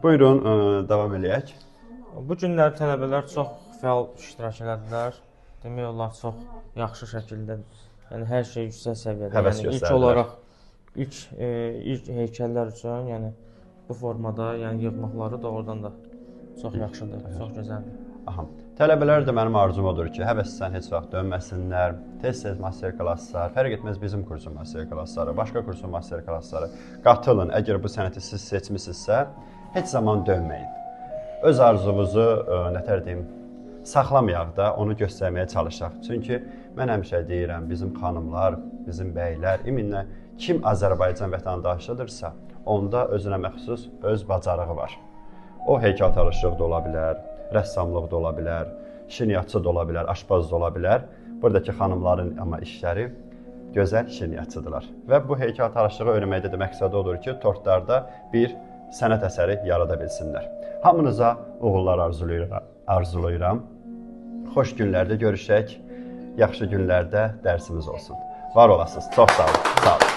Buyurun, davam eləyək. Bu günlər tələbələr çox fəal iştirak elədilər. Demək olar çox yaxşı şəkildə, yəni hər şey yüksək səviyyədə. Həvəs Yəni ilk göstərdilər. olaraq ilk heykəllər üçün, yəni bu formada, yəni yığmaqları doğrudan da çox yaxşıdır, çox gözəldir. Aha. Tələbələr də mənim arzum odur ki, həvəsdən heç vaxt dönməsinlər. Tez-tez master klasslar, fərq etməz bizim kursun master klassları, başqa kursun master klassları qatılın. Əgər bu sənəti siz seçmisinizsə, heç zaman dönməyin. Öz arzumuzu, nətər deyim, saxlamayaq da, onu göstərməyə çalışaq. Çünki mən həmişə deyirəm, bizim xanımlar, bizim bəylər, ümumiyyətlə kim Azərbaycan vətəndaşıdırsa, onda özünə məxsus öz bacarığı var. O heykəltaraşlıq da ola bilər, rəssamlıq da ola bilər, şirniyyatçı da ola bilər, aşpaz da ola bilər. Buradakı xanımların amma işləri gözəl şirniyyatçıdırlar. Və bu heykəltaraşlığı öyrənməkdə də məqsədi odur ki, tortlarda bir sənət əsəri yarada bilsinlər. Hamınıza uğurlar arzulayıram. Xoş günlərdə görüşək, yaxşı günlərdə dərsimiz olsun. Var olasınız. Çox sağ olun. Sağ olun.